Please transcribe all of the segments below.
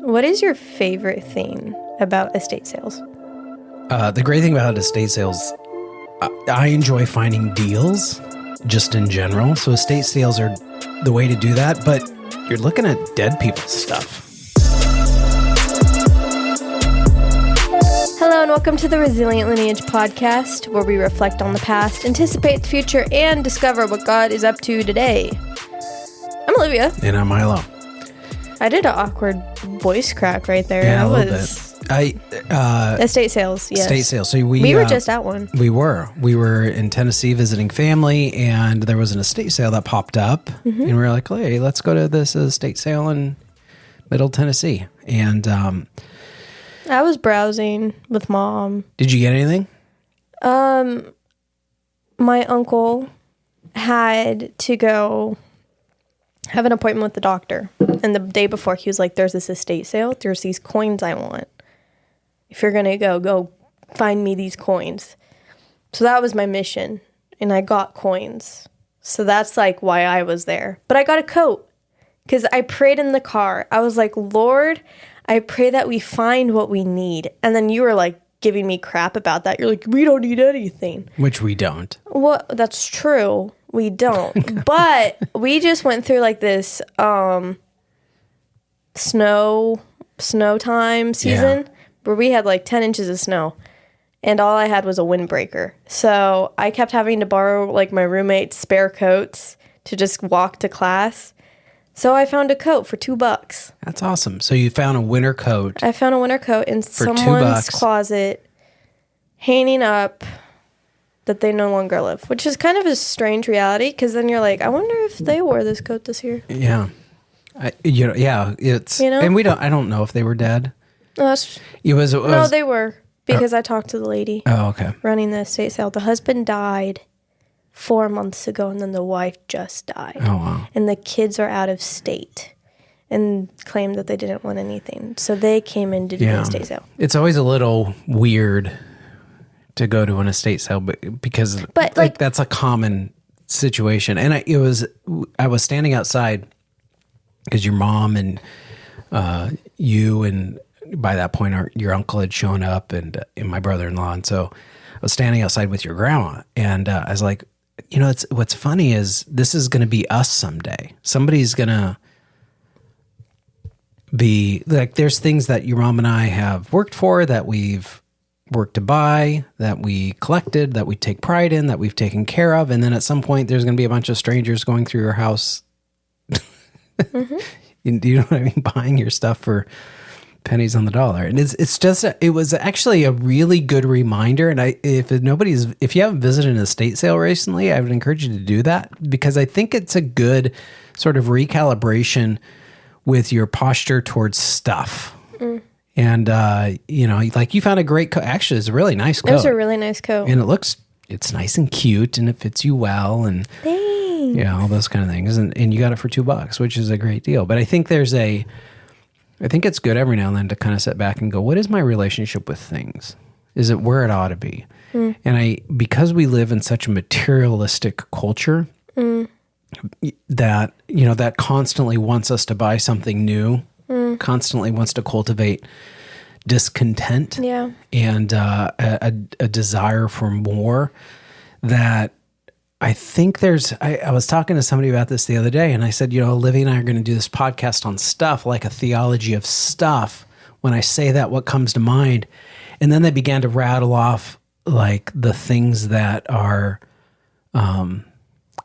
What is your favorite thing about estate sales? The great thing about estate sales, I enjoy finding deals just in general. So estate sales are the way to do that, but you're looking at dead people's stuff. Hello and welcome to the Resilient Lineage podcast, where we reflect on the past, anticipate the future, and discover what God is up to today. I'm Olivia. And I'm Milo. I did an awkward voice crack right there. Yeah, a little bit. Estate sales, yes. Estate sales. So we were just at one. We were in Tennessee visiting family, and there was an estate sale that popped up, and we were like, hey, let's go to this estate sale in Middle Tennessee. And I was browsing with Mom. Did you get anything? My uncle had to go have an appointment with the doctor. And the day before, he was like, there's this estate sale. There's these coins I want. If you're going to go find me these coins. So that was my mission. And I got coins. So that's like why I was there. But I got a coat because I prayed in the car. I was like, Lord, I pray that we find what we need. And then you were like giving me crap about that. You're like, we don't need anything. Which we don't. Well, that's true. We don't. But we just went through like this snow time season where we had like 10 inches of snow. And all I had was a windbreaker. So I kept having to borrow like my roommate's spare coats to just walk to class. So I found a coat for $2. That's awesome. So you found a winter coat. I found a winter coat in for someone's $2 closet, hanging up that they no longer live, which is kind of a strange reality because then you're like, I wonder if they wore this coat this year. Yeah. It's, and I don't know if they were dead. No, No, they were because I talked to the lady running the estate sale. The husband died 4 months ago, and then the wife just died. Oh, wow. And the kids are out of state and claimed that they didn't want anything. So they came in to do the estate sale. It's always a little weird to go to an estate sale because like that's a common situation. And I was standing outside because your mom and you and by that point your uncle had shown up and my brother-in-law. And so I was standing outside with your grandma and I was like, what's funny is this is going to be us someday. Somebody's going to be like, there's things that your mom and I have worked for, that we've worked to buy, that we collected, that we take pride in, that we've taken care of. And then at some point there's going to be a bunch of strangers going through your house. Do you know what I mean? Buying your stuff for pennies on the dollar. And it was actually a really good reminder. And if you haven't visited an estate sale recently, I would encourage you to do that because I think it's a good sort of recalibration with your posture towards stuff. And, like you found a great coat. Actually, it's a really nice coat. It was a really nice coat. And it's nice and cute and it fits you well. And thanks. Yeah, all those kind of things. And you got it for $2, which is a great deal. But I think I think it's good every now and then to kind of sit back and go, what is my relationship with things? Is it where it ought to be? And because we live in such a materialistic culture that, that constantly wants us to buy something new, constantly wants to cultivate discontent and a desire for more, that I think I was talking to somebody about this the other day, and I said, Olivia and I are going to do this podcast on stuff, like a theology of stuff. When I say that, what comes to mind? And then they began to rattle off like the things that are kind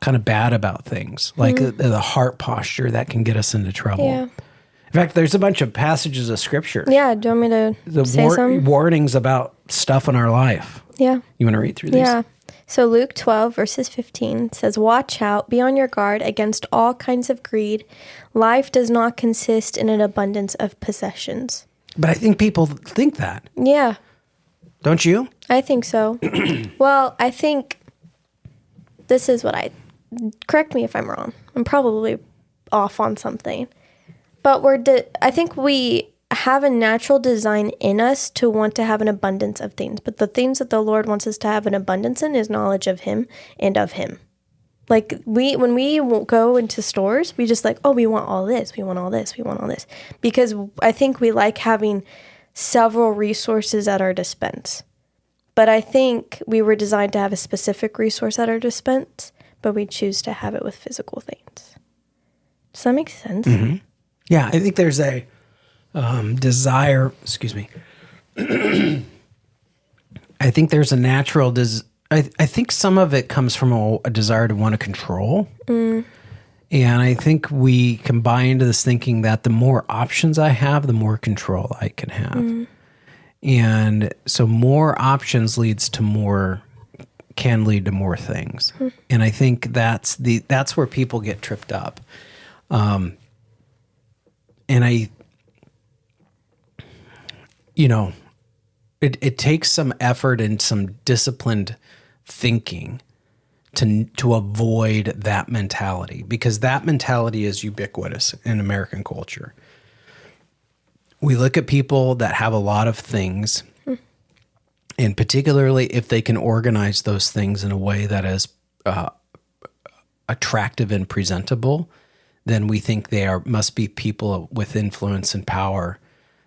of bad about things, like the heart posture that can get us into trouble. Yeah. In fact, there's a bunch of passages of scripture. Yeah, do you want me to say some? Warnings about stuff in our life. Yeah. You want to read through these? Yeah. So Luke 12, verses 15 says, watch out, be on your guard against all kinds of greed. Life does not consist in an abundance of possessions. But I think people think that. Yeah. Don't you? I think so. Well, I think this is correct me if I'm wrong. I'm probably off on something. But I think we have a natural design in us to want to have an abundance of things. But the things that the Lord wants us to have an abundance in is knowledge of Him and of Him. Like when we go into stores, we just like, oh, we want all this, we want all this, we want all this. Because I think we like having several resources at our dispense. But I think we were designed to have a specific resource at our dispense, but we choose to have it with physical things. Does that make sense? Mm-hmm. Yeah, I think there's a desire, excuse me. I think there's a natural I think some of it comes from a desire to want to control. And I think we can buy into this thinking that the more options I have, the more control I can have. And so more options can lead to more things. And I think that's where people get tripped up. And it takes some effort and some disciplined thinking to avoid that mentality, because that mentality is ubiquitous in American culture. We look at people that have a lot of things, and particularly if they can organize those things in a way that is attractive and presentable, then we think must be people with influence and power,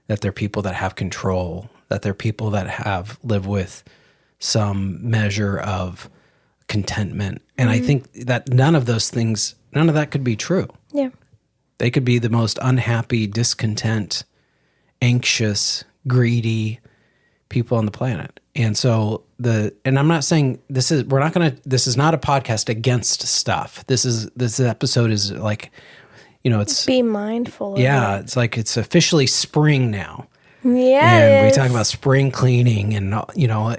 that they're people that have control, that they're people that live with some measure of contentment. And I think that none of that could be true. Yeah. They could be the most unhappy, discontent, anxious, greedy people on the planet. And so and I'm not saying this is not a podcast against stuff. This episode is like, it's be mindful. Yeah. It's like, it's officially spring now. Yeah. And we talk about spring cleaning and,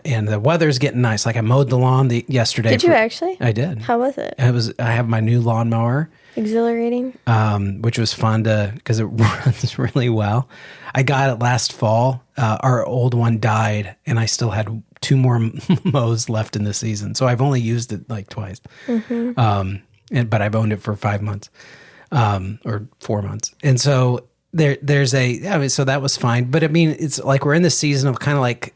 and the weather's getting nice. Like I mowed the lawn yesterday. Did you actually? I did. How was it? I have my new lawnmower. Exhilarating. Which was fun because it runs really well. I got it last fall. Our old one died and I still had 2 more mows left in the season. So I've only used it like twice. But I've owned it for 5 months, or 4 months. And so so that was fine. But I mean, it's like we're in the season of kind of like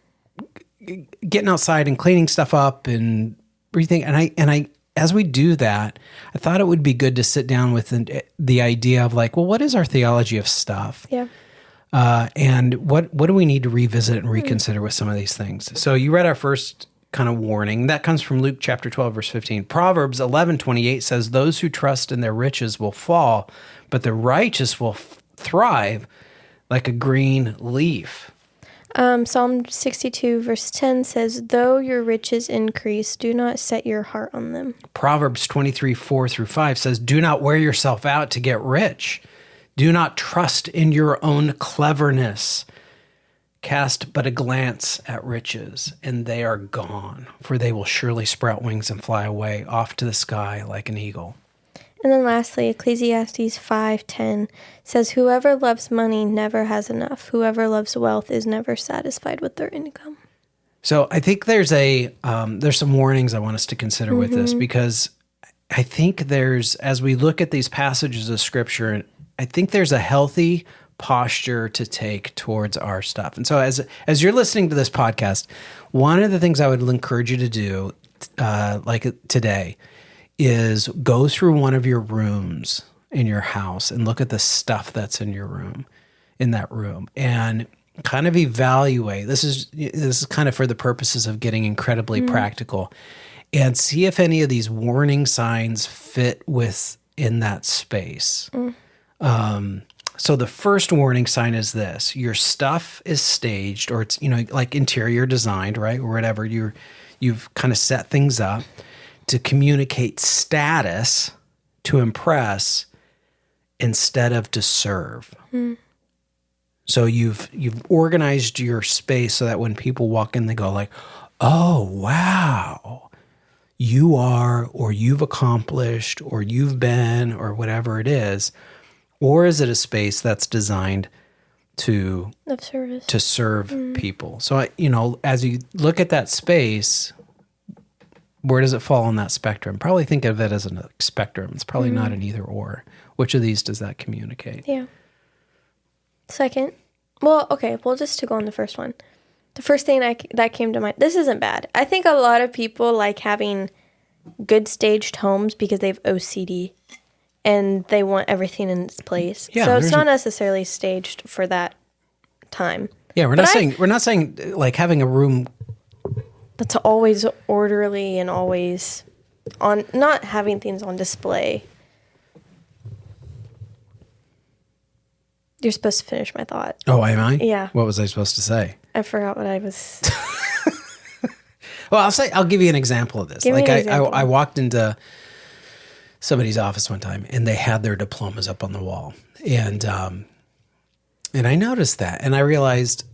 getting outside and cleaning stuff up and everything. And I, as we do that, I thought it would be good to sit down with the idea of like, well, what is our theology of stuff? Yeah. And what do we need to revisit and reconsider with some of these things? So you read our first kind of warning. That comes from Luke chapter 12, verse 15. Proverbs 11:28 says, those who trust in their riches will fall, but the righteous will thrive like a green leaf. Psalm 62 verse 10 says, though your riches increase, do not set your heart on them. Proverbs 23:4-5 says, do not wear yourself out to get rich. Do not trust in your own cleverness. Cast but a glance at riches, and they are gone, for they will surely sprout wings and fly away off to the sky like an eagle. And then lastly, Ecclesiastes 5:10 says, whoever loves money never has enough. Whoever loves wealth is never satisfied with their income. So I think there's some warnings I want us to consider with this, because I think as we look at these passages of Scripture, I think there's a healthy posture to take towards our stuff. And so as you're listening to this podcast, one of the things I would encourage you to do, like today, is go through one of your rooms in your house and look at the stuff that's in that room, and kind of evaluate. This is kind of for the purposes of getting incredibly practical, and see if any of these warning signs fit within that space. So the first warning sign is this: your stuff is staged, or it's, like interior designed, right? Or whatever, you've kind of set things up to communicate status, to impress, instead of to serve. So you've organized your space so that when people walk in, they go like, oh, wow, you are, or you've accomplished, or you've been, or whatever it is. Or is it a space that's designed to serve people? So, as you look at that space, where does it fall on that spectrum? Probably think of it as a spectrum. It's probably not an either or. Which of these does that communicate? Yeah. Second, just to go on the first one. The first thing that came to mind, this isn't bad. I think a lot of people like having good staged homes because they have OCD and they want everything in its place. Yeah, so it's not necessarily staged for that time. Yeah, we're not saying like having a room that's always orderly and always on, not having things on display. You're supposed to finish my thought. Oh, am I? Yeah. What was I supposed to say? I forgot what I was. Well, I'll give you an example of this. Give me like an example. I walked into somebody's office one time and they had their diplomas up on the wall. And I noticed that and I realized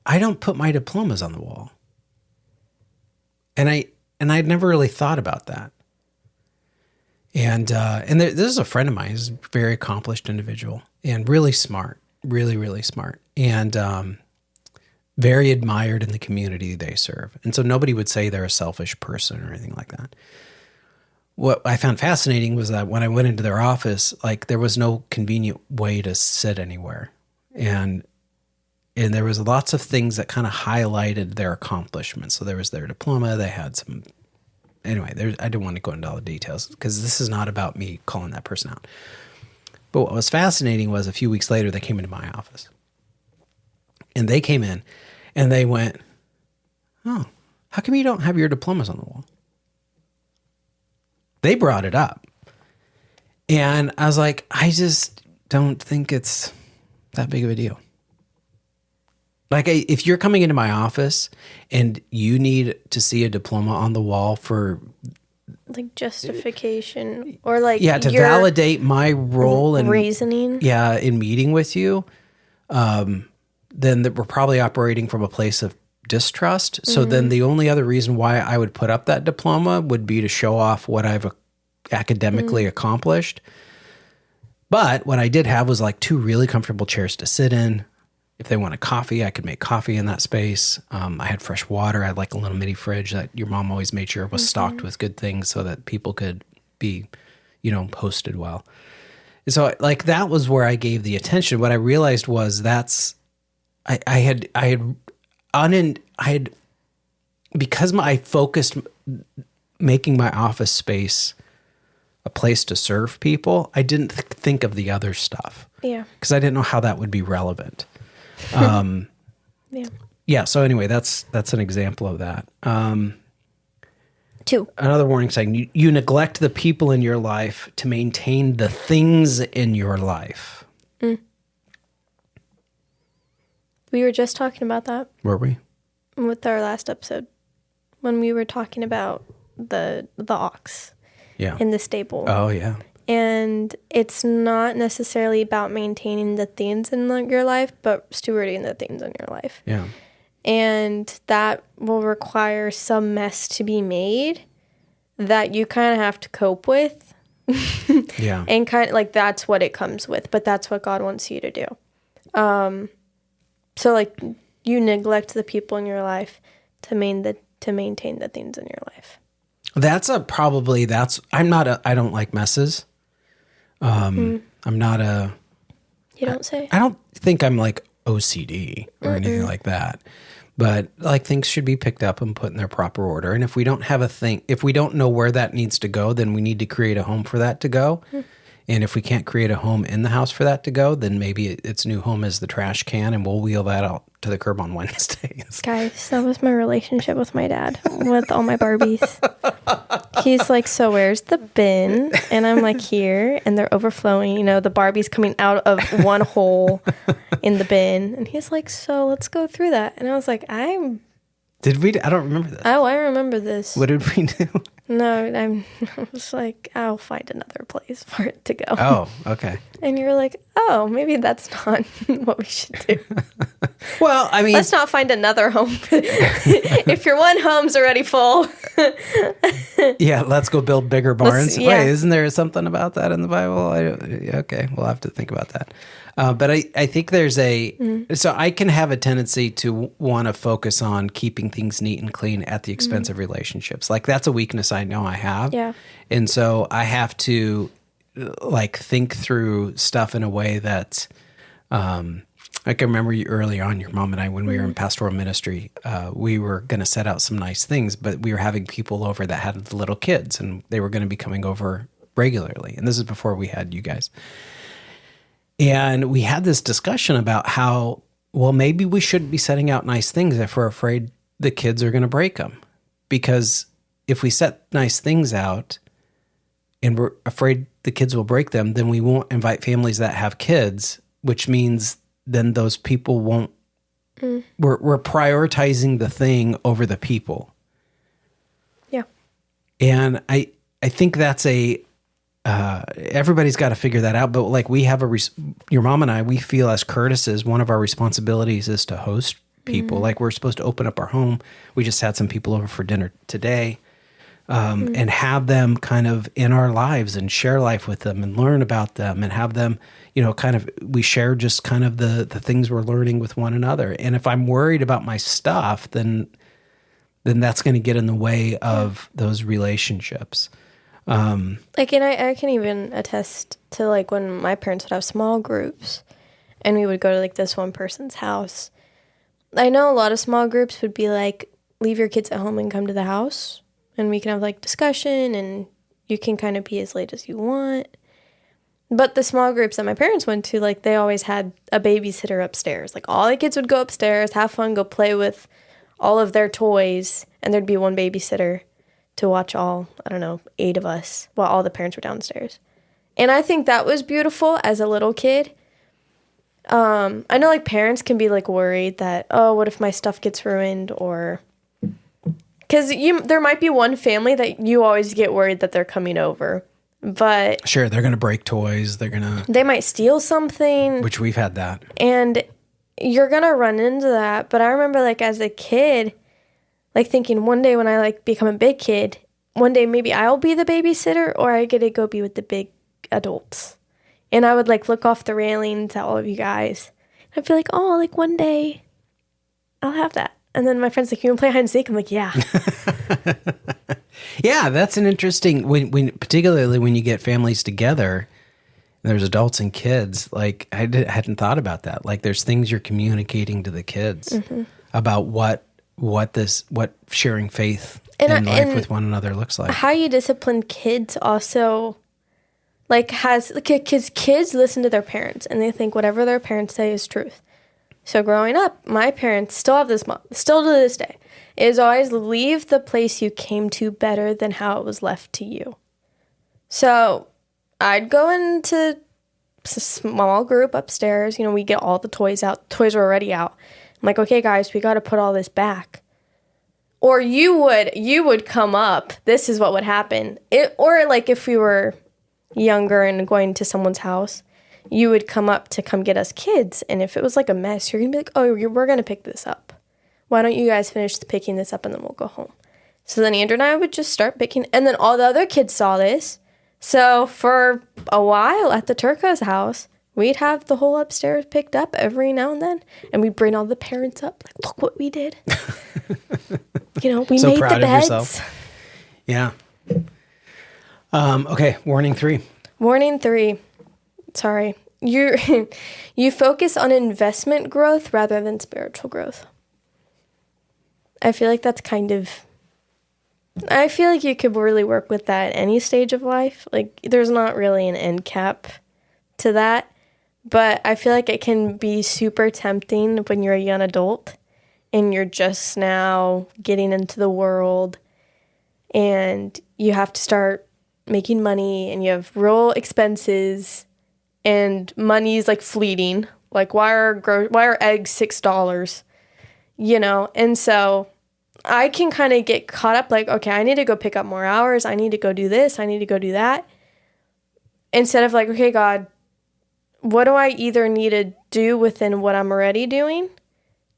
I don't put my diplomas on the wall. And I'd never really thought about that. And this is a friend of mine. He's a very accomplished individual and really smart, really, really smart. And very admired in the community they serve. And so nobody would say they're a selfish person or anything like that. What I found fascinating was that when I went into their office, like there was no convenient way to sit anywhere. And there was lots of things that kind of highlighted their accomplishments. So there was their diploma. They had some, anyway, I didn't want to go into all the details because this is not about me calling that person out. But what was fascinating was a few weeks later, they came into my office. And they came in and they went, "Oh, how come you don't have your diplomas on the wall?" They brought it up. And I was like, I just don't think it's that big of a deal. Like, if you're coming into my office and you need to see a diploma on the wall for like justification or like to validate my role and reasoning, in meeting with you, then we're probably operating from a place of distrust. So then the only other reason why I would put up that diploma would be to show off what I've academically accomplished. But what I did have was like 2 really comfortable chairs to sit in. If they wanted coffee, I could make coffee in that space. I had fresh water. I had like a little mini fridge that your mom always made sure was stocked with good things so that people could be, hosted well. And so like that was where I gave the attention. What I realized was because I focused making my office space a place to serve people, I didn't think of the other stuff. Yeah. Because I didn't know how that would be relevant. Yeah. So anyway, that's an example of that. 2. Another warning saying you neglect the people in your life to maintain the things in your life. We were just talking about that. Were we? With our last episode when we were talking about the ox in the stable. Oh, yeah. And it's not necessarily about maintaining the things in your life, but stewarding the things in your life. Yeah. And that will require some mess to be made that you kind of have to cope with. Yeah. And kind of like that's what it comes with, but that's what God wants you to do. So like you neglect the people in your life to maintain the things in your life. I don't like messes. I'm not a... You don't say? I don't think I'm like OCD or anything like that. But like things should be picked up and put in their proper order. And if we don't have if we don't know where that needs to go, then we need to create a home for that to go. And if we can't create a home in the house for that to go, then maybe its new home is the trash can and we'll wheel that out to the curb on Wednesdays. Guys, that was my relationship with my dad with all my Barbies. He's like, "So where's the bin?" And I'm like, "Here." And they're overflowing, the Barbies coming out of one hole in the bin. And he's like, "So let's go through that." And I was like, Did we? I don't remember this. Oh, I remember this. What did we do? No, I was like, "I'll find another place for it to go." Oh, okay. And you were like, "Oh, maybe that's not what we should do." Well, I mean... Let's not find another home. If your one home's already full. Yeah, let's go build bigger barns. Yeah. Wait, isn't there something about that in the Bible? Okay, we'll have to think about that. But I think there's so I can have a tendency to want to focus on keeping things neat and clean at the expense of relationships. Like that's a weakness I know I have. Yeah. And so I have to like think through stuff in a way that I can remember you early on, your mom and I, when we were in pastoral ministry, we were going to set out some nice things, but we were having people over that had little kids, and they were going to be coming over regularly. And this is before we had you guys. And we had this discussion about how, well, maybe we shouldn't be setting out nice things if we're afraid the kids are going to break them. Because if we set nice things out and we're afraid the kids will break them, then we won't invite families that have kids, which means then those people won't, we're prioritizing the thing over the people. Yeah. And I think that's everybody's got to figure that out. But like we have your mom and I, we feel as Curtis's, one of our responsibilities is to host people. Like we're supposed to open up our home. We just had some people over for dinner today. And have them kind of in our lives and share life with them and learn about them and have them, kind of, we share just kind of the things we're learning with one another. And if I'm worried about my stuff, then that's going to get in the way of those relationships. And I can even attest to like when my parents would have small groups and we would go to like this one person's house. I know a lot of small groups would be like, leave your kids at home and come to the house. And we can have like discussion and you can kind of be as late as you want. But the small groups that my parents went to, like they always had a babysitter upstairs. Like all the kids would go upstairs, have fun, go play with all of their toys. And there'd be one babysitter to watch all, 8 of us while all the parents were downstairs. And I think that was beautiful as a little kid. I know like parents can be like worried that, oh, what if my stuff gets ruined or... Because there might be one family that you always get worried that they're coming over, but... Sure, they're going to break toys, They might steal something. Which we've had that. And you're going to run into that, but I remember, like, as a kid, like, thinking one day when I, like, become a big kid, one day maybe I'll be the babysitter or I get to go be with the big adults. And I would, like, look off the railings at all of you guys. I'd be like, oh, like, one day I'll have that. And then my friend's like, you want to play hide and seek? I'm like, yeah. Yeah, that's an interesting, when particularly when you get families together, there's adults and kids, like I hadn't thought about that. Like there's things you're communicating to the kids about what sharing faith and life with one another looks like. How you discipline kids also, like kids listen to their parents and they think whatever their parents say is truth. So growing up, my parents still have this, still to this day, is always leave the place you came to better than how it was left to you. So I'd go into a small group upstairs. We get all the toys out. Toys are already out. I'm like, okay, guys, we got to put all this back. Or you would come up. This is what would happen. Or like if we were younger and going to someone's house, you would come up to come get us kids. And if it was like a mess, you're going to be like, oh, we're going to pick this up. Why don't you guys finish picking this up and then we'll go home. So then Andrew and I would just start picking. And then all the other kids saw this. So for a while at the Turco's house, we'd have the whole upstairs picked up every now and then. And we'd bring all the parents up. Like, look what we did. We so made proud the beds. Of yourself. Yeah. Okay, warning 3. Warning 3. Sorry. You focus on investment growth rather than spiritual growth. I feel like that's I feel like you could really work with that at any stage of life. Like, there's not really an end cap to that. But I feel like it can be super tempting when you're a young adult and you're just now getting into the world and you have to start making money and you have real expenses and money's like fleeting. Like, why are eggs $6? And so I can kind of get caught up like, okay, I need to go pick up more hours. I need to go do this. I need to go do that. Instead of like, okay, God, what do I either need to do within what I'm already doing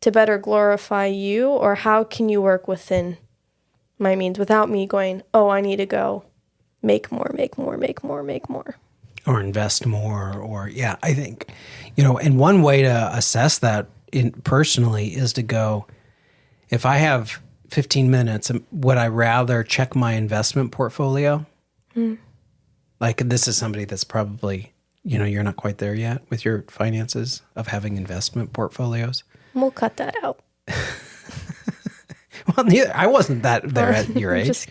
to better glorify you? Or how can you work within my means without me going, oh, I need to go make more. Or invest more, or yeah, I think, and one way to assess that personally is to go, if I have 15 minutes, would I rather check my investment portfolio? Like, this is somebody that's probably you're not quite there yet with your finances of having investment portfolios. We'll cut that out. Well, I wasn't that there at your age.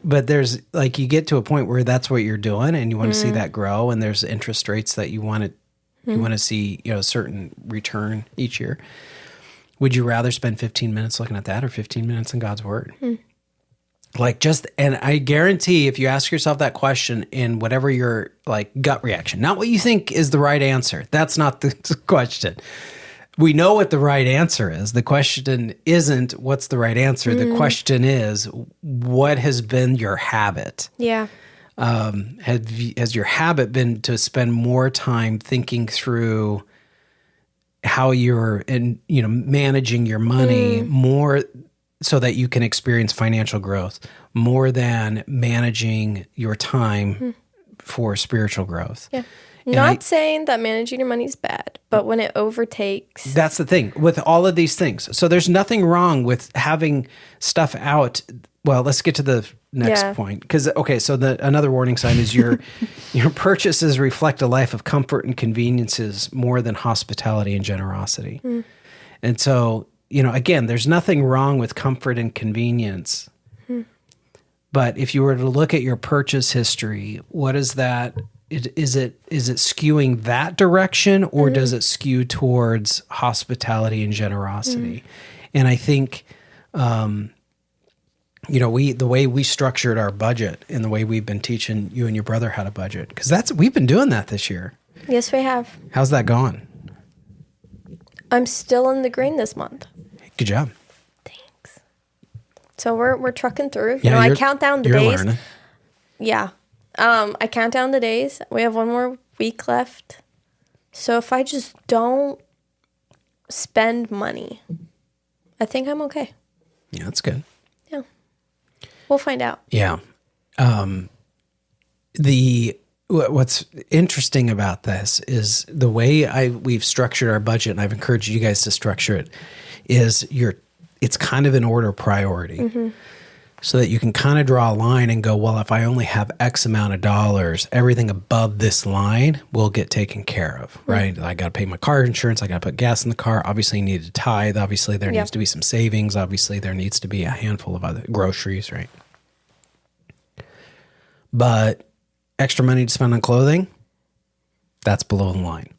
But there's like, you get to a point where that's what you're doing and you want to see that grow, and there's interest rates that you want to see, a certain return each year. Would you rather spend 15 minutes looking at that or 15 minutes in God's word? And I guarantee if you ask yourself that question in whatever your like gut reaction, not what you think is the right answer. That's not the question. We know what the right answer is. The question isn't what's the right answer. The question is, what has been your habit? Yeah. Has your habit been to spend more time thinking through how you're managing your money more so that you can experience financial growth more than managing your time for spiritual growth? Yeah. Not saying that managing your money is bad, but when it overtakes... That's the thing with all of these things. So there's nothing wrong with having stuff out. Well, let's get to the next point. Because, so another warning sign is your purchases reflect a life of comfort and conveniences more than hospitality and generosity. And so, again, there's nothing wrong with comfort and convenience. But if you were to look at your purchase history, what is that... Is it skewing that direction, or does it skew towards hospitality and generosity? And I think, the way we structured our budget and the way we've been teaching you and your brother how to budget, because we've been doing that this year. Yes, we have. How's that going? I'm still in the green this month. Good job. Thanks. So we're trucking through. Yeah, I count down the days. Learning. Yeah. I count down the days. We have one more week left. So if I just don't spend money, I think I'm okay. Yeah, that's good. Yeah. We'll find out. Yeah. What's interesting about this is the way we've structured our budget, and I've encouraged you guys to structure it, is it's kind of in order of priority. So that you can kind of draw a line and go, well, if I only have X amount of dollars, everything above this line will get taken care of, right? I got to pay my car insurance. I got to put gas in the car. Obviously, you need to tithe. Obviously, there needs to be some savings. Obviously, there needs to be a handful of other groceries, right? But extra money to spend on clothing, that's below the line.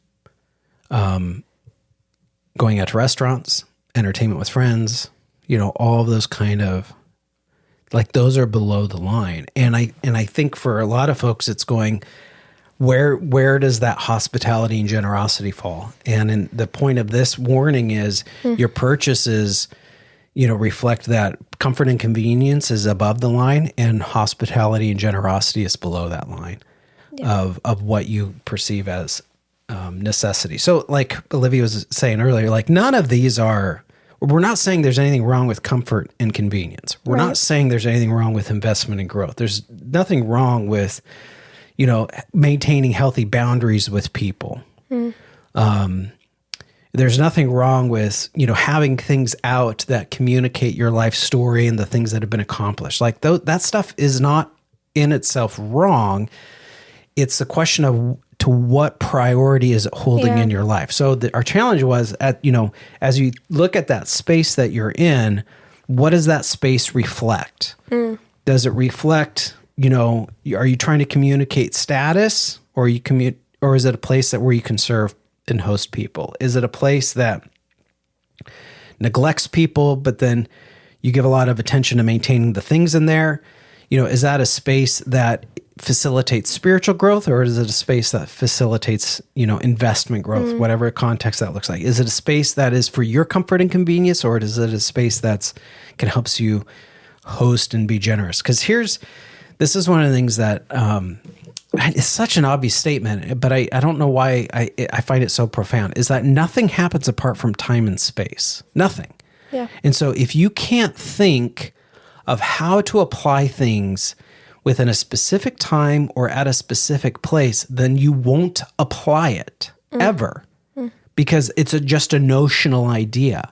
Going out to restaurants, entertainment with friends, all of those kind of, like, those are below the line. And I think for a lot of folks, it's going, where does that hospitality and generosity fall? And the point of this warning is your purchases, reflect that comfort and convenience is above the line, and hospitality and generosity is below that line of what you perceive as necessity. So like Olivia was saying earlier, like, none of these are... We're not saying there's anything wrong with comfort and convenience. We're not saying there's anything wrong with investment and growth. There's nothing wrong with, maintaining healthy boundaries with people. There's nothing wrong with, having things out that communicate your life story and the things that have been accomplished. Like that stuff is not in itself wrong. It's the question of to what priority is it holding in your life. So our challenge was as you look at that space that you're in, what does that space reflect? Does it reflect, are you trying to communicate status, or is it a place where you can serve and host people? Is it a place that neglects people, but then you give a lot of attention to maintaining the things in there? Is that a space that facilitates spiritual growth, or is it a space that facilitates, investment growth, whatever context that looks like? Is it a space that is for your comfort and convenience, or is it a space that can helps you host and be generous? Because this is one of the things that it's such an obvious statement, but I don't know why I find it so profound, is that nothing happens apart from time and space. Nothing. Yeah. And so if you can't think of how to apply things within a specific time or at a specific place, then you won't apply it ever, because it's just a notional idea.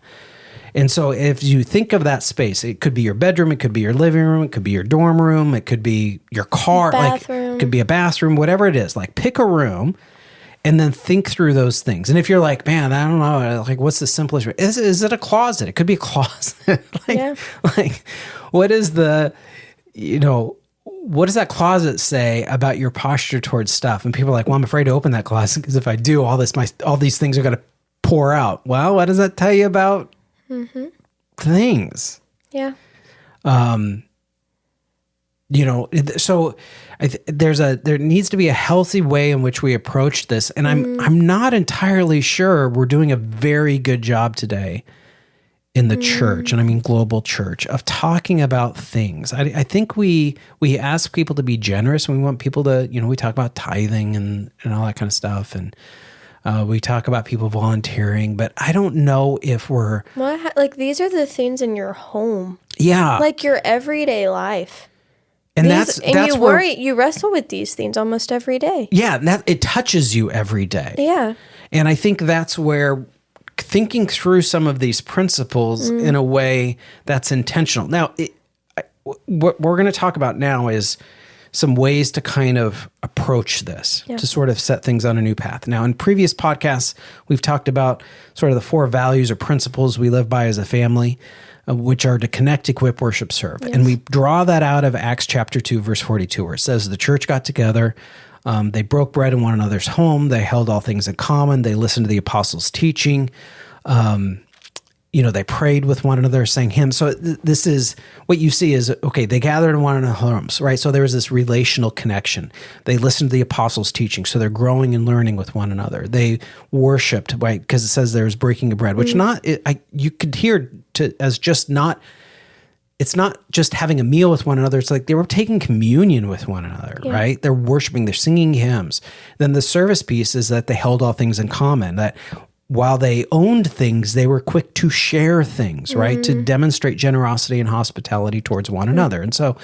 And so if you think of that space, it could be your bedroom, it could be your living room, it could be your dorm room, it could be your car, Bathroom. like it could be a bathroom, whatever it is. Like pick a room and then think through those things. And if you're like, man, I don't know, like what's the simplest way? Is it a closet? It could be a closet. Like what is the, what does that closet say about your posture towards stuff? And people are like, well, I'm afraid to open that closet because if I do, all these things are going to pour out. Well, what does that tell you about things? Yeah. So there needs to be a healthy way in which we approach this. And I'm not entirely sure we're doing a very good job today in the church, and I mean global church, of talking about things. I think we ask people to be generous, and we want people to, we talk about tithing and all that kind of stuff, and we talk about people volunteering, but I don't know if we're... like these are the things in your home. Yeah. Like your everyday life. And you wrestle with these things almost every day. Yeah, and it touches you every day. Yeah. And I think that's where thinking through some of these principles in a way that's intentional. Now, what we're going to talk about now is some ways to kind of approach this, to sort of set things on a new path. Now, in previous podcasts, we've talked about sort of the 4 values or principles we live by as a family, which are to connect, equip, worship, serve. Yes. And we draw that out of Acts chapter 2, verse 42, where it says the church got together, they broke bread in one another's home, they held all things in common, they listened to the apostles' teaching, they prayed with one another, sang hymns. So this is what you see is, okay, they gathered in one another's homes, right? So there was this relational connection. They listened to the apostles' teaching, so they're growing and learning with one another. They worshiped, right? Because it says there was breaking of bread, which you could hear as just not... It's not just having a meal with one another. It's like they were taking communion with one another, right? They're worshiping, they're singing hymns. Then the service piece is that they held all things in common, that while they owned things, they were quick to share things, right? To demonstrate generosity and hospitality towards one another. And so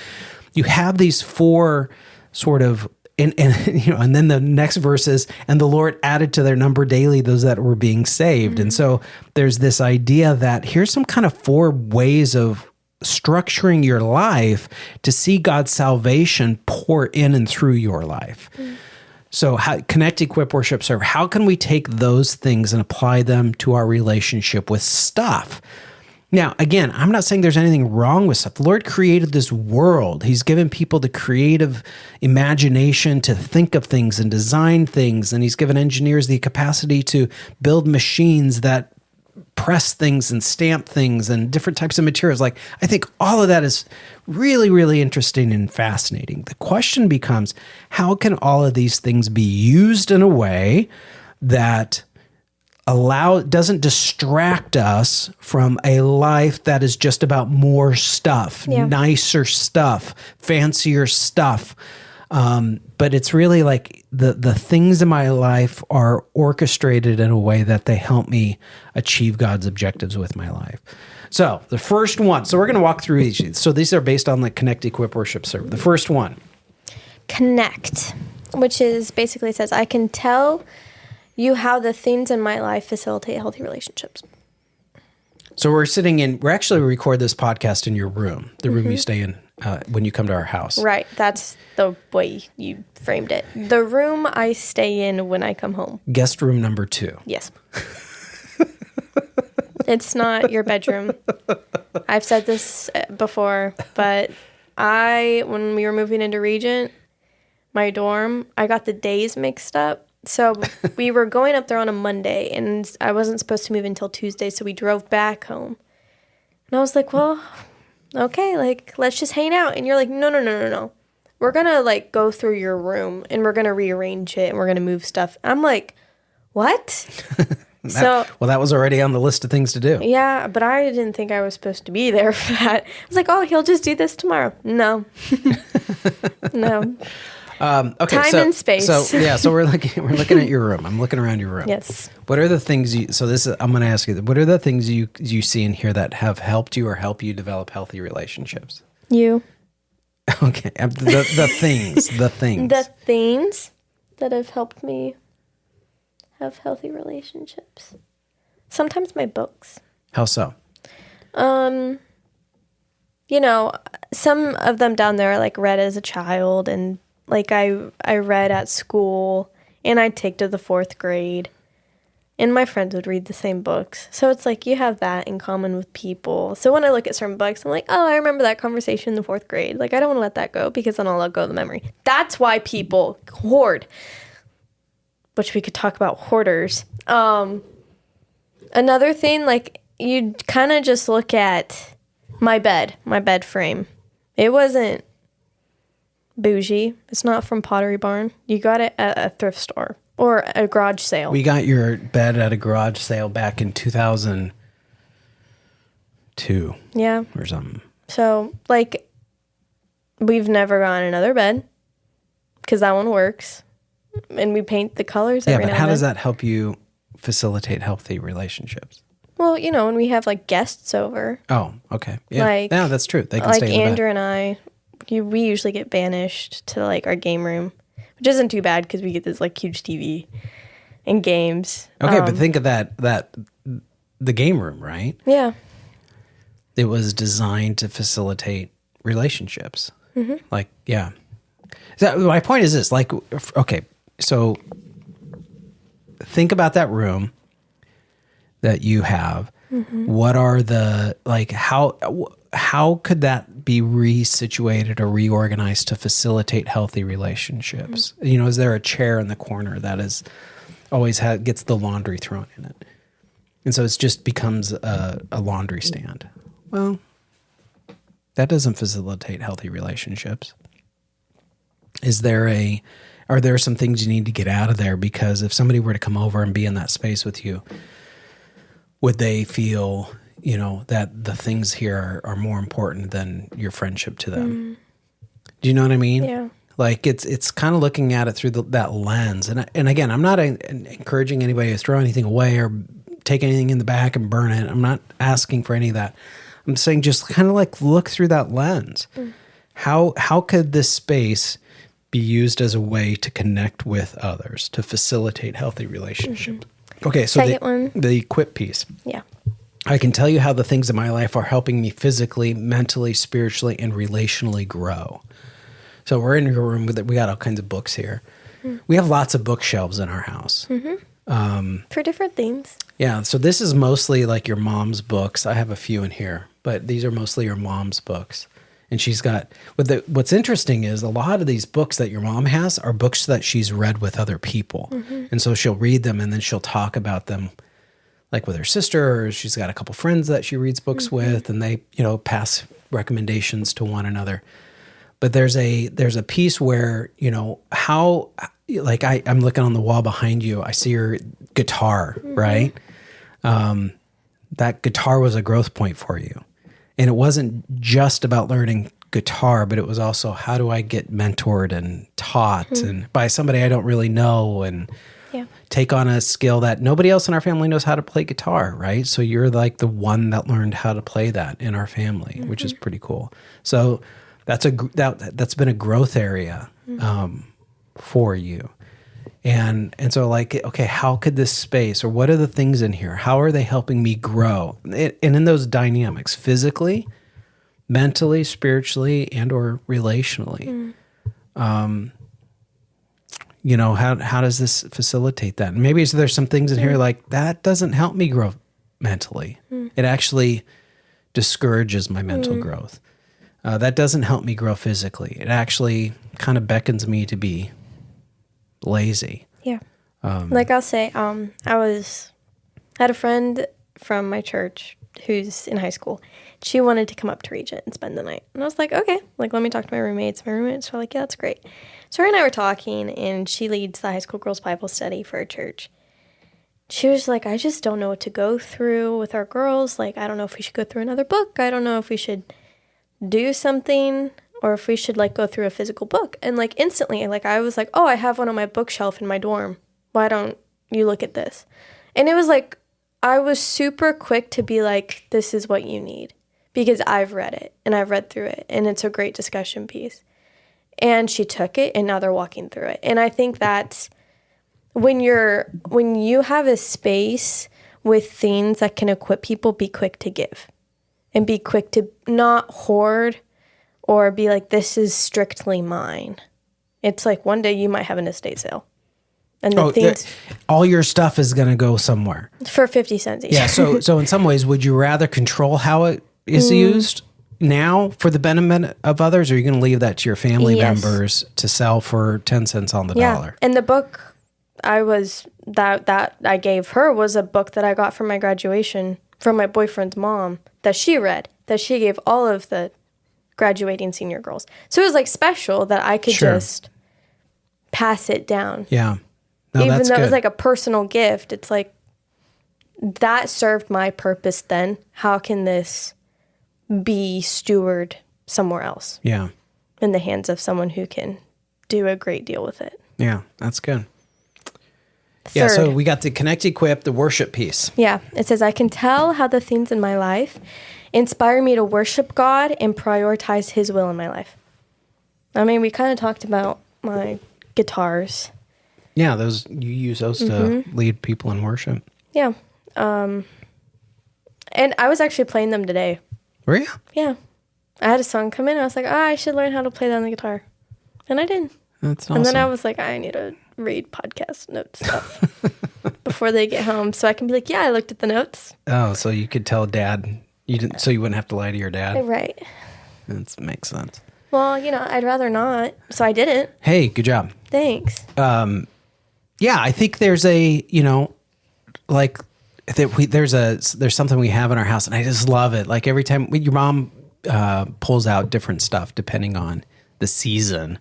you have these 4 sort of, and then the next verse is, and the Lord added to their number daily those that were being saved. And so there's this idea that here's some kind of 4 ways of structuring your life to see God's salvation pour in and through your life. So connect, equip, worship, serve. How can we take those things and apply them to our relationship with stuff? Now, again, I'm not saying there's anything wrong with stuff. The Lord created this world. He's given people the creative imagination to think of things and design things. And he's given engineers the capacity to build machines that press things and stamp things and different types of materials. Like, I think all of that is really, really interesting and fascinating. The question becomes, how can all of these things be used in a way that doesn't distract us from a life that is just about more stuff, nicer stuff, fancier stuff? But it's really like the things in my life are orchestrated in a way that they help me achieve God's objectives with my life. So the first one, so we're going to walk through each. So these are based on like connect, equip, worship, serve. The first one. Connect, which is basically says, I can tell you how the things in my life facilitate healthy relationships. So we're actually record this podcast in your room, the room you stay in when you come to our house. Right. That's the way you framed it. The room I stay in when I come home. Guest room number 2. Yes. It's not your bedroom. I've said this before, but when we were moving into Regent, my dorm, I got the days mixed up. So we were going up there on a Monday, and I wasn't supposed to move until Tuesday, so we drove back home. And I was like, well, okay, like, let's just hang out. And you're like, no. We're going to, like, go through your room, and we're going to rearrange it, and we're going to move stuff. I'm like, what? Well, that was already on the list of things to do. Yeah, but I didn't think I was supposed to be there for that. I was like, oh, he'll just do this tomorrow. No. No. Okay, Time and space. So we're looking at your room. I'm looking around your room. Yes. What are the things I'm going to ask you, what are the things you see in here that have helped you or help you develop healthy relationships? You. Okay. The things. The things that have helped me have healthy relationships. Sometimes my books. How so? You know, some of them down there, like, read as a child, and, like, I read at school, and I'd take to the 4th grade, and my friends would read the same books. So it's like you have that in common with people. So when I look at certain books, I'm like, oh, I remember that conversation in the 4th grade. Like, I don't want to let that go because then I'll let go of the memory. That's why people hoard, which we could talk about hoarders. Another thing, like, you kind of just look at my bed frame. It wasn't bougie. It's not from Pottery Barn. You got it at a thrift store or a garage sale. We got your bed at a garage sale back in 2002. Yeah. Or something. So, like, we've never gotten another bed because that one works. And we paint the colors every now and then. Yeah, but how does that help you facilitate healthy relationships? Well, you know, when we have, like, guests over. Oh, okay. Yeah, like, yeah, that's true. They can like stay in the Andrew bed. and I, we usually get banished to, like, our game room, which isn't too bad because we get this, like, huge TV and games. Okay, but think of that the game room, right? Yeah. It was designed to facilitate relationships. Mm-hmm. Like, yeah. My point is this, like, okay, so think about that room that you have. Mm-hmm. What are the, like, how could that be resituated or reorganized to facilitate healthy relationships? Mm-hmm. You know, is there a chair in the corner that is always gets the laundry thrown in it? And so it just becomes a laundry stand. Well, that doesn't facilitate healthy relationships. Are there some things you need to get out of there? Because if somebody were to come over and be in that space with you, would they feel, you know, that the things here are more important than your friendship to them? Do you know what I mean? Yeah. Like, it's kind of looking at it through that lens. And again, I'm not encouraging anybody to throw anything away or take anything in the back and burn it. I'm not asking for any of that. I'm saying just kind of like look through that lens. How could this space be used as a way to connect with others, to facilitate healthy relationships? Okay, so the equip piece. Yeah. I can tell you how the things in my life are helping me physically, mentally, spiritually, and relationally grow. So we're in your room. We got all kinds of books here. We have lots of bookshelves in our house. For different things. Yeah, so this is mostly like your mom's books. I have a few in here, but these are mostly your mom's books. And she's got, what's interesting is a lot of these books that your mom has are books that she's read with other people. And so she'll read them and then she'll talk about them like with her sister, or she's got a couple friends that she reads books with, and they, you know, pass recommendations to one another. But there's a piece where, you know, how, like I'm looking on the wall behind you, I see your guitar, right? That guitar was a growth point for you. And it wasn't just about learning guitar, but it was also, how do I get mentored and taught and by somebody I don't really know, and take on a skill that nobody else in our family knows how to play guitar, right? So you're like the one that learned how to play that in our family, which is pretty cool. So that's been a growth area for you. And so, like, okay, how could this space, or what are the things in here? How are they helping me grow? And in those dynamics, physically, mentally, spiritually, and or relationally, you know, how does this facilitate that? And maybe there's some things in here like, that doesn't help me grow mentally. It actually discourages my mental growth. That doesn't help me grow physically. It actually kind of beckons me to be lazy. Yeah. Like I'll say, I had a friend from my church who's in high school. She wanted to come up to Regent and spend the night. And I was like, okay, like, let me talk to my roommates. My roommates were like, yeah, that's great. So her and I were talking, and she leads the high school girls Bible study for her church. She was like, I just don't know what to go through with our girls. Like, I don't know if we should go through another book. I don't know if we should do something, or if we should, like, go through a physical book. And, like, instantly, like, I was like, oh, I have one on my bookshelf in my dorm. Why don't you look at this? And it was like, I was super quick to be like, this is what you need, because I've read it and I've read through it, and it's a great discussion piece. And she took it, and now they're walking through it. And I think that's when you have a space with things that can equip people, be quick to give. and be quick to not hoard or be like, this is strictly mine. It's like one day you might have an estate sale. And the things all your stuff is going to go somewhere. For 50 cents each. Yeah, so in some ways, would you rather control how it is used now for the benefit of others, or are you going to leave that to your family members to sell for 10 cents on the dollar? And the book that I gave her was a book that I got from my graduation from my boyfriend's mom that she read, that she gave all of the graduating senior girls. So it was like special that I could just pass it down. Yeah. No, even that's though good. it was like a personal gift, it's like that served my purpose then. How can this be steward somewhere else? Yeah. In the hands of someone who can do a great deal with it. Yeah, that's good. Third, Yeah, so we got the connect, equip, the worship piece. Yeah, it says, I can tell how the things in my life inspire me to worship God and prioritize his will in my life. I mean, we kind of talked about my guitars. Yeah, those you use those to lead people in worship. Yeah. And I was actually playing them today. Were you? Yeah. I had a song come in and I was like, I should learn how to play that on the guitar. And I did. That's awesome. And then I was like, I need to read podcast note stuff before they get home so I can be like, yeah, I looked at the notes. Oh, so you could tell Dad you didn't, so you wouldn't have to lie to your dad. Right. That makes sense. Well, I'd rather not, so I didn't. Hey, good job. Thanks. Yeah, I think there's a, like there's something we have in our house, and I just love it. Like every time your mom pulls out different stuff depending on the season.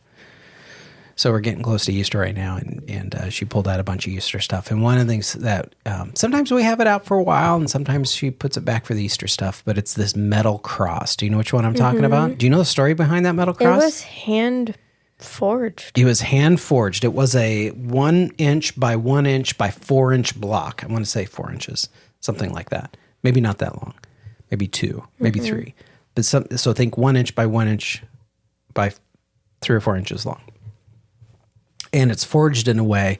So we're getting close to Easter right now, and she pulled out a bunch of Easter stuff. And one of the things that sometimes we have it out for a while, and sometimes she puts it back for the Easter stuff. But it's this metal cross. Do you know which one I'm talking about? Do you know the story behind that metal cross? It was hand forged. It was hand forged. It was a 1 inch by 1 inch by 4 inch block. I want to say 4 inches, something like that. Maybe not that long. Maybe 2, maybe 3. But so think 1 inch by 1 inch by 3 or 4 inches long. And it's forged in a way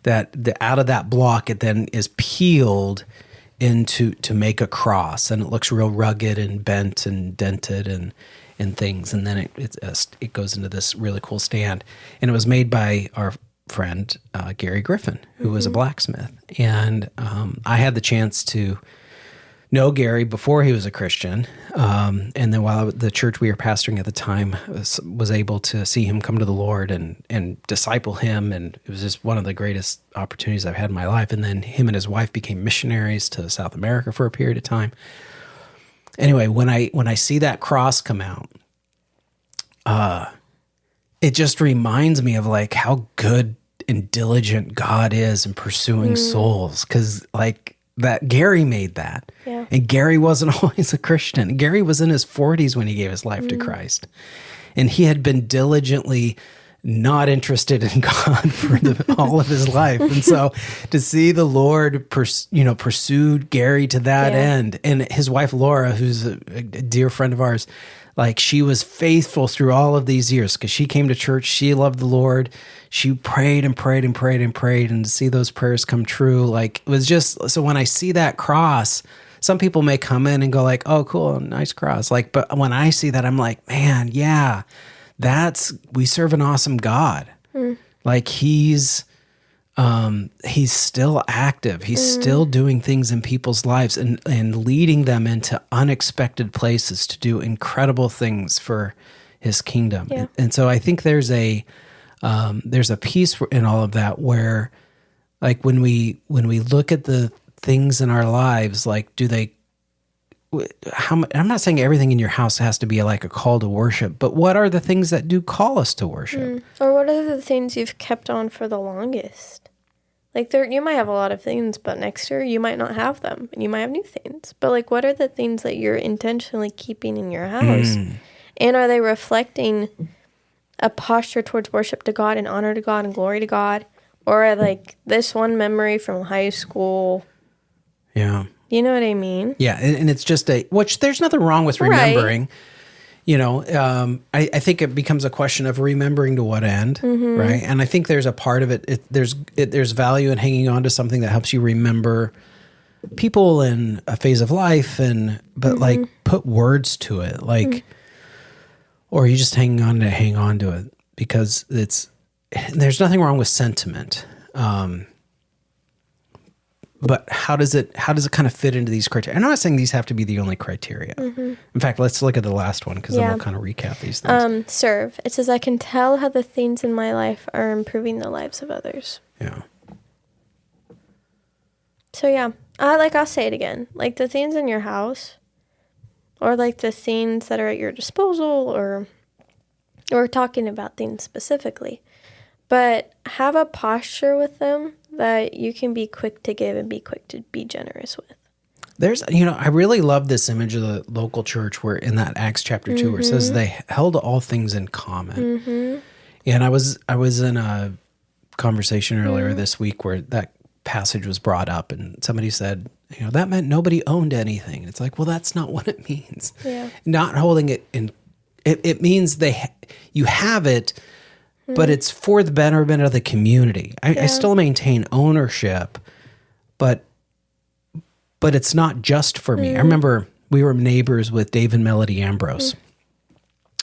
that out of that block, it then is peeled to make a cross, and it looks real rugged and bent and dented and things. And then it goes into this really cool stand. And it was made by our friend Gary Griffin, who was a blacksmith. And I had the chance to know Gary before he was a Christian. And then while the church we were pastoring at the time was able to see him come to the Lord and disciple him. And it was just one of the greatest opportunities I've had in my life. And then him and his wife became missionaries to South America for a period of time. Anyway, when I see that cross come out, it just reminds me of like how good and diligent God is in pursuing souls. 'Cause like, that Gary made that. Yeah. And Gary wasn't always a Christian. Gary was in his 40s when he gave his life to Christ. And he had been diligently not interested in God for all of his life. And so to see the Lord pursued Gary to that end, and his wife Laura, who's a dear friend of ours, like she was faithful through all of these years because she came to church. She loved the Lord. She prayed and prayed and prayed and prayed, and to see those prayers come true, like it was just, so when I see that cross, some people may come in and go like, oh, cool, nice cross. Like, but when I see that, I'm like, man, yeah, we serve an awesome God. Like he's still active. He's still doing things in people's lives and leading them into unexpected places to do incredible things for his kingdom. Yeah. And so I think there's a piece in all of that where, like, when we look at the things in our lives, like, I'm not saying everything in your house has to be like a call to worship, but what are the things that do call us to worship? Or what are the things you've kept on for the longest? Like, you might have a lot of things, but next year you might not have them, and you might have new things. But, like, what are the things that you're intentionally keeping in your house? And are they reflecting a posture towards worship to God and honor to God and glory to God? Or, like, this one memory from high school? Yeah. You know what I mean? Yeah, and it's just which there's nothing wrong with remembering. Right. I think it becomes a question of remembering to what end, right? And I think there's a part of it. There's value in hanging on to something that helps you remember people in a phase of life, but like put words to it, like, or you just hang on to it because there's nothing wrong with sentiment. But how does it kind of fit into these criteria? I'm not saying these have to be the only criteria. In fact, let's look at the last one because then we'll kind of recap these things. Serve. It says, I can tell how the things in my life are improving the lives of others. Yeah. So yeah, I'll say it again. Like the things in your house or like the things that are at your disposal or we're talking about things specifically, but have a posture with them that you can be quick to give and be quick to be generous with. There's, I really love this image of the local church where in that Acts chapter 2, where it says they held all things in common. And I was in a conversation earlier this week where that passage was brought up and somebody said, that meant nobody owned anything. It's like, well, that's not what it means. Yeah. Not holding it in, it means you have it, but it's for the betterment of the community. I still maintain ownership, but it's not just for me. I remember we were neighbors with Dave and Melody Ambrose,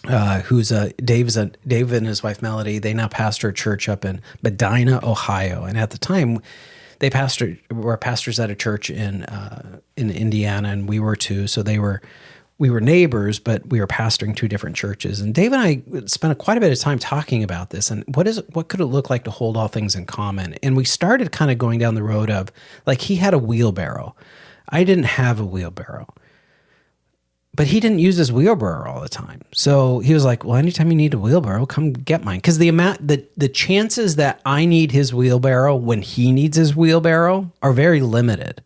Dave and his wife Melody. They now pastor a church up in Medina, Ohio, and at the time, were pastors at a church in Indiana, and we were too. So we were neighbors, but we were pastoring two different churches. And Dave and I spent quite a bit of time talking about this and what could it look like to hold all things in common? And we started kind of going down the road of, like, he had a wheelbarrow. I didn't have a wheelbarrow. But he didn't use his wheelbarrow all the time. So he was like, well, anytime you need a wheelbarrow, come get mine. Because the chances that I need his wheelbarrow when he needs his wheelbarrow are very limited.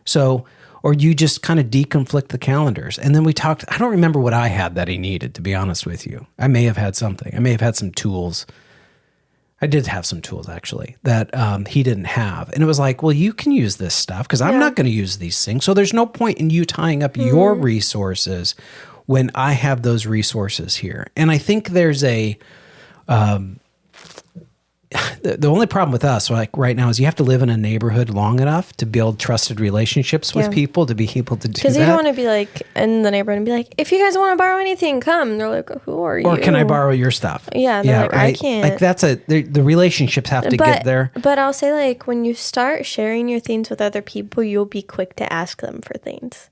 So, or you just kind of deconflict the calendars. And then we talked, I don't remember what I had that he needed, to be honest with you. I may have had something. I may have had some tools. I did have some tools, actually, that he didn't have. And it was like, well, you can use this stuff because I'm not going to use these things. So there's no point in you tying up your resources when I have those resources here. And I think there's the only problem with us, like right now, is you have to live in a neighborhood long enough to build trusted relationships with people to be able to do that. Because you don't want to be like in the neighborhood and be like, if you guys want to borrow anything, come. And they're like, who are you? Or can I borrow your stuff? Yeah, they're like, right? I can't. Like the relationships have to get there. But I'll say, like, when you start sharing your things with other people, you'll be quick to ask them for things.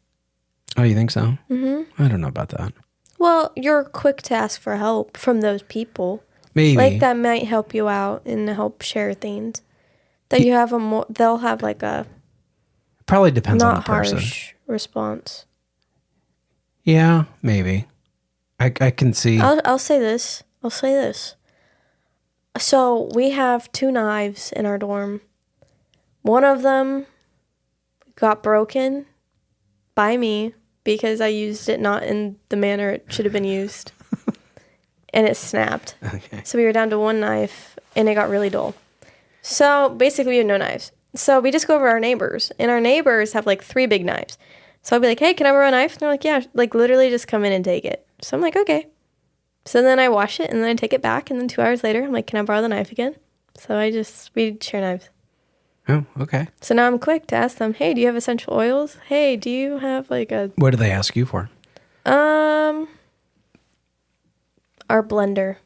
Oh, you think so? I don't know about that. Well, you're quick to ask for help from those people. Maybe. Like, that might help you out and help share things. That you have they'll have like a... Probably depends on the person. Not harsh response. Yeah, maybe. I can see. I'll say this. So we have 2 knives in our dorm. One of them got broken by me because I used it not in the manner it should have been used. And it snapped. Okay. So we were down to 1 knife, and it got really dull. So basically, we had no knives. So we just go over our neighbors, and our neighbors have like 3 big knives. So I'll be like, hey, can I borrow a knife? And they're like, yeah, like literally just come in and take it. So I'm like, okay. So then I wash it, and then I take it back, and then 2 hours later, I'm like, can I borrow the knife again? So we share knives. Oh, okay. So now I'm quick to ask them, hey, do you have essential oils? Hey, do you have like a... What do they ask you for? Our blender.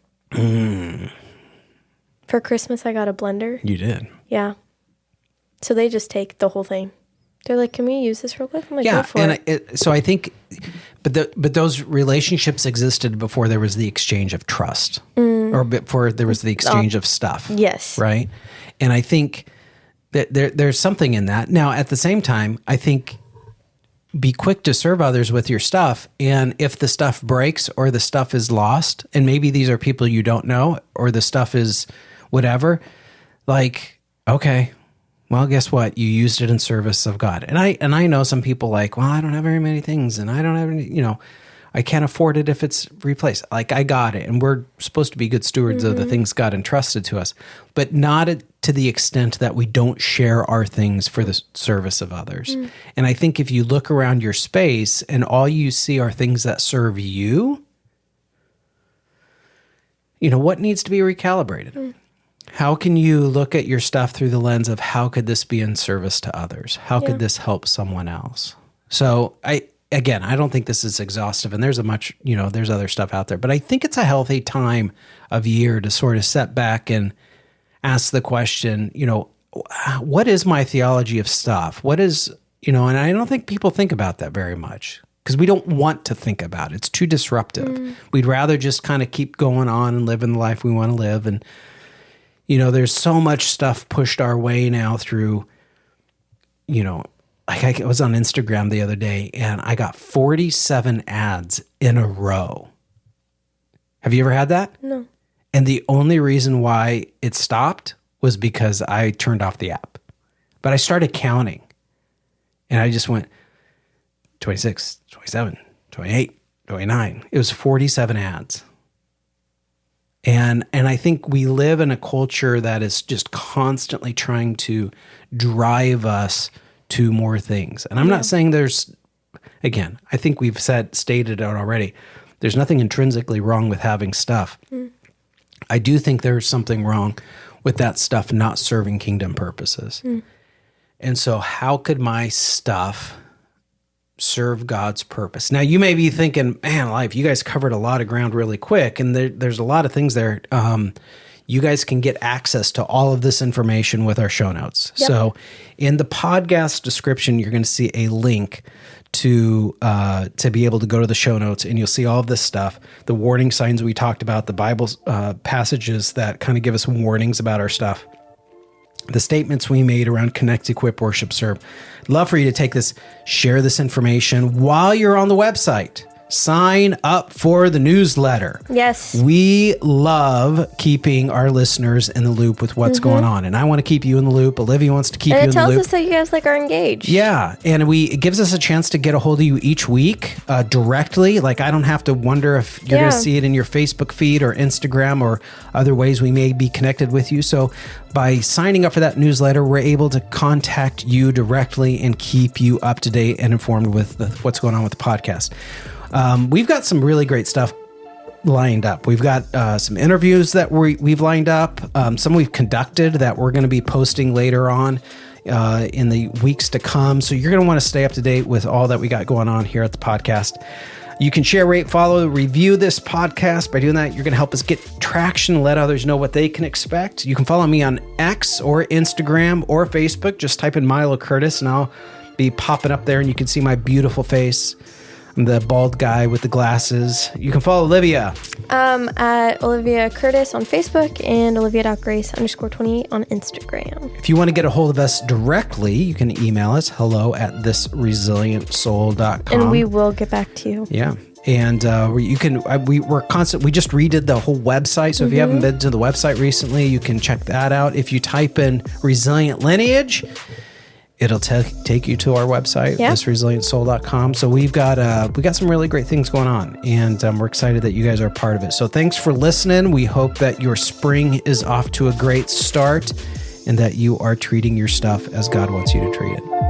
For Christmas, I got a blender. You did? Yeah. So they just take the whole thing. They're like, can we use this real quick? I'm like, go for it. So I think, but those relationships existed before there was the exchange of trust, or before there was the exchange of stuff. Yes. Right? And I think that there's something in that. Now, at the same time, I think be quick to serve others with your stuff. And if the stuff breaks or the stuff is lost, and maybe these are people you don't know, or the stuff is whatever, like, okay, well, guess what? You used it in service of God. And I know some people like, well, I don't have very many things and I don't have any, I can't afford it if it's replaced. Like, I got it. And we're supposed to be good stewards of the things God entrusted to us, but not to the extent that we don't share our things for the service of others. And I think if you look around your space and all you see are things that serve you, what needs to be recalibrated? How can you look at your stuff through the lens of how could this be in service to others? How could this help someone else? So I don't think this is exhaustive, and there's there's other stuff out there, but I think it's a healthy time of year to sort of set back and ask the question, what is my theology of stuff? What is, and I don't think people think about that very much because we don't want to think about it. It's too disruptive. We'd rather just kind of keep going on and living the life we want to live. And, there's so much stuff pushed our way now through, like I was on Instagram the other day and I got 47 ads in a row. Have you ever had that? No. And the only reason why it stopped was because I turned off the app. But I started counting. And I just went 26, 27, 28, 29. It was 47 ads. And I think we live in a culture that is just constantly trying to drive us to more things. And I'm not saying again, I think we've stated it already. There's nothing intrinsically wrong with having stuff. I do think there's something wrong with that stuff not serving kingdom purposes. And so how could my stuff serve God's purpose? Now, you may be thinking, man, Life, you guys covered a lot of ground really quick, and there's a lot of things there. You guys can get access to all of this information with our show notes. Yep. So in the podcast description, you're going to see a link to be able to go to the show notes, and you'll see all of this stuff, the warning signs we talked about, the Bible passages that kind of give us warnings about our stuff, the statements we made around connect, equip, worship, serve. I'd love for you to take this, share this information while you're on the website. Sign up for the newsletter. Yes. We love keeping our listeners in the loop with what's going on. And I want to keep you in the loop. Olivia wants to keep you in the loop. And it tells us that you guys are engaged. Yeah. And it gives us a chance to get a hold of you each week directly. Like, I don't have to wonder if you're going to see it in your Facebook feed or Instagram or other ways we may be connected with you. So by signing up for that newsletter, we're able to contact you directly and keep you up to date and informed with what's going on with the podcast. We've got some really great stuff lined up. We've got some interviews that we've lined up, some we've conducted that we're going to be posting later on in the weeks to come. So you're going to want to stay up to date with all that we got going on here at the podcast. You can share, rate, follow, review this podcast. By doing that, you're going to help us get traction, let others know what they can expect. You can follow me on X or Instagram or Facebook. Just type in Milo Curtis and I'll be popping up there and you can see my beautiful face. I'm the bald guy with the glasses. You can follow Olivia. At Olivia Curtis on Facebook and Olivia.Grace_28 on Instagram. If you want to get a hold of us directly, you can email us hello@thisresilientsoul.com. And we will get back to you. Yeah. And you can. We're constant. We just redid the whole website. So if you haven't been to the website recently, you can check that out. If you type in Resilient Lineage, it'll take you to our website, thisresilientsoul.com. So we got some really great things going on, and we're excited that you guys are a part of it. So thanks for listening. We hope that your spring is off to a great start and that you are treating your stuff as God wants you to treat it.